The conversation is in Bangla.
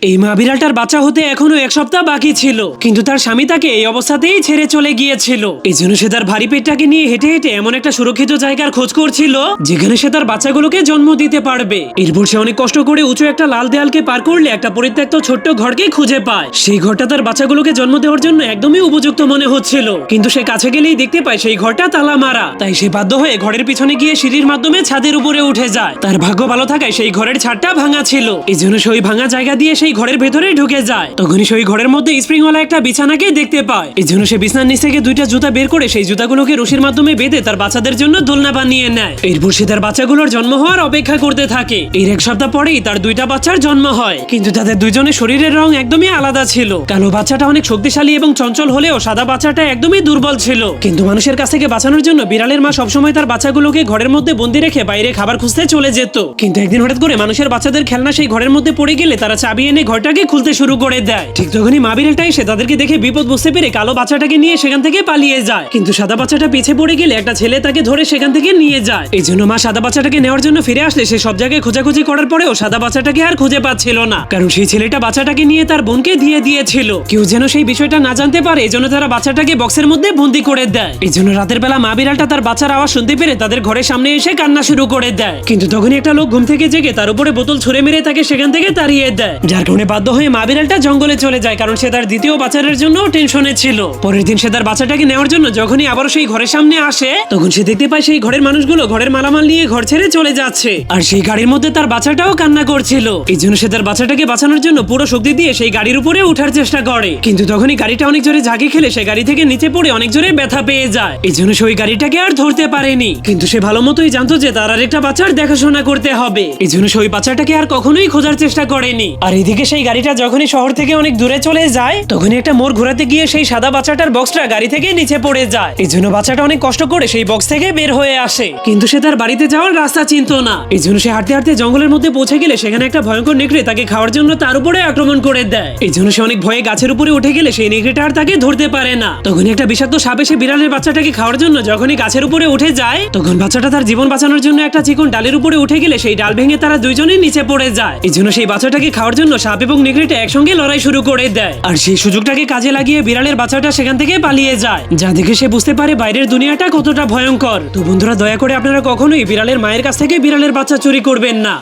এই মা বিড়ালটার বাচ্চা হতে এখনো এক সপ্তাহ বাকি ছিল, কিন্তু তার স্বামী তাকে এই অবস্থাতেই ছেড়ে চলে গিয়েছিল। এই জন্য সে তার ভারী পেটটাকে নিয়ে হেঁটে হেঁটে এমন একটা সুরক্ষিত জায়গার খোঁজ করছিল যেখানে সে তার বাচ্চাগুলোকে জন্ম দিতে পারবে। এরপর সে অনেক কষ্ট করে উঁচু একটা লাল দেয়ালকে পার করলে একটা পরিত্যক্ত ছোট্ট ঘরকে খুঁজে পায়। সেই ঘরটা তার বাচ্চাগুলোকে জন্ম দেওয়ার জন্য একদমই উপযুক্ত মনে হচ্ছিল, কিন্তু সে কাছে গেলেই দেখতে পায় সেই ঘরটা তালা মারা। তাই সে বাধ্য হয়ে ঘরের পিছনে গিয়ে সিঁড়ির মাধ্যমে ছাদের উপরে উঠে যায়। তার ভাগ্য ভালো থাকায় সেই ঘরের ছাদটা ভাঙা ছিল, এই জন্য সে ওই ভাঙা জায়গা দিয়ে সেই ঘরের ভেতরে ঢুকে যায়। তখনই সেই ঘরের মধ্যে স্প্রিংওয়ালা একটা বিছানাকে দেখতে পায়। এই জন্য সে বিছানার নিচ থেকে দুইটা জুতা বের করে সেই জুতাগুলোকে রশির মাধ্যমে বেঁধে তার বাচ্চাদের জন্য দোলনা বানিয়ে নেয়। এরপর সে তার বাচ্চাগুলোর জন্ম হওয়ার অপেক্ষা করতে থাকে। এর এক সপ্তাহ পরেই তার দুইটা বাচ্চার জন্ম হয়, কিন্তু তাদের দুইজনের শরীরের রং একদমই আলাদা ছিল। কালো বাচ্চাটা অনেক শক্তিশালী এবং চঞ্চল হলেও সাদা বাচ্চাটা একদমই দুর্বল ছিল। কিন্তু মানুষের কাছ থেকে বাঁচানোর জন্য বিড়ালের মা সবসময় তার বাচ্চাগুলোকে ঘরের মধ্যে বন্দি রেখে বাইরে খাবার খুঁজতে চলে যেত। কিন্তু একদিন হঠাৎ করে মানুষের বাচ্চাদের খেলনা সেই ঘরের মধ্যে পড়ে গেলে তারা চাবি এনে ঘরটাকে খুলতে শুরু করে দেয়। ঠিক তখনই মা বিড়ালটা এসে তাদেরকে দেখে বিপদ বুঝতে পেরে কালো বাচ্চাটাকে নিয়ে সেখান থেকে পালিয়ে যায়। কিন্তু সাদা বাচ্চাটা পিছে পড়ে গেলে একটা ছেলে তাকে ধরে সেখান থেকে নিয়ে যায়। এই জন্য মা সাদা বাচ্চাটাকে নেওয়ার জন্য ফিরে আসলে সে সব জায়গায় খোঁজাখুঁজি করার পরেও সাদা বাচ্চাটাকে আর খুঁজে পাচ্ছিল না, কারণ সেই ছেলেটা বাচ্চাটাকে নিয়ে তার বোনকে দিয়ে দিয়েছিল। কেউ যেন সেই বিষয়টা না জানতে পারে, এই জন্য তারা বাচ্চাটাকে বক্সের মধ্যে বন্দি করে দেয়। এই জন্য রাতের বেলা মা বিড়ালটা তার বাচ্চার আওয়াজ শুনতে পেরে তাদের ঘরের সামনে এসে কান্না শুরু করে দেয়। কিন্তু তখনই একটা লোক ঘুম থেকে জেগে তার উপরে বোতল ছুঁড়ে মেরে তাকে সেখান থেকে তাড়িয়ে দেয়, যার কারণে বাধ্য হয়ে মা বিড়ালটা জঙ্গলে চলে যায়, কারণ সে তার দ্বিতীয় বাচ্চার জন্য টেনশনে ছিল। পরের দিন সে তার বাচ্চাটাকে নেওয়ার জন্য যখনই আবারও সেই ঘরের সামনে আসে, তখন সে দেখতে পায় সেই ঘরের মানুষগুলো ঘরের মালামাল নিয়ে ঘর ছেড়ে চলে যাচ্ছে, আর সেই গাড়ির মধ্যে তার বাচ্চাটাও কান্না করছিল। এই জন্য সে তার বাচ্চাটাকে বাঁচানোর জন্য পুরো শক্তি দিয়ে সেই গাড়ির উপরে ওঠার চেষ্টা করে, কিন্তু তখনই গাড়িটা অনেক জোরে ঝাঁকি খেলে সে গাড়ি থেকে নিচে পড়ে অনেক জোরে ব্যথা পেয়ে যায়। এই জন্য সে ওই গাড়িটাকে আর ধরতে পারেনি, কিন্তু সে ভালো মতোই জানতো যে তার আর একটা বাচ্চার দেখাশোনা করতে হবে। এই জন্য সে ওই বাচ্চাটাকে আর কখনোই খোঁজার চেষ্টা করেনি। আর এদিকে সেই গাড়িটা যখনই শহর থেকে অনেক দূরে চলে যায়, তখনই একটা মোড় ঘোরাতে গিয়ে সেই সাদা বাচ্চাটার বক্সটা গাড়ি থেকে নিচে পড়ে যায়। এই জন্য বাচ্চাটা অনেক কষ্ট করে সেই বক্স থেকে বের হয়ে আসে, কিন্তু সে তার বাড়িতে যাওয়ার রাস্তা চিনত না। এই জন্য সে হাঁটতে হাঁটতে জঙ্গলের মধ্যে পৌঁছে গেলে সেখানে একটা ভয়ঙ্কর নেকড়ে তাকে খাওয়ার জন্য তার উপরে আক্রমণ করে দেয়। এই জন্য সে অনেক ভয়ে গাছের উপরে উঠে গেলে সেই নেকড়েটা আর তাকে ধরতে পারে না। তখনই একটা বিষাক্ত সাপ এসে বিড়ালের বাচ্চাটাকে খাওয়ার জন্য যখনই গাছের উপরে উঠে যায়, তখন বাচ্চাটা তার জীবন বাঁচানোর জন্য একটা চিকন ডালের উপরে উঠে গেলে সেই ডাল ভেঙে তারা দুইজনেই নিচে পড়ে যায়। এই জন্য সেই বাচ্চাটাকে খাওয়ার জন্য সাপ এবং নেকড়েটা একসঙ্গে লড়াই শুরু করে দেয়, আর সেই সুযোগটাকে কাজে লাগিয়ে বিড়ালের বাচ্চাটা সেখান থেকে পালিয়ে যায়, যা দেখে সে বুঝতে পারে বাইরের দুনিয়াটা কতটা ভয়ঙ্কর। তো বন্ধুরা, দয়া করে আপনারা কখনোই বিড়ালের মায়ের কাছ থেকে বিড়ালের বাচ্চা চুরি করবেন না।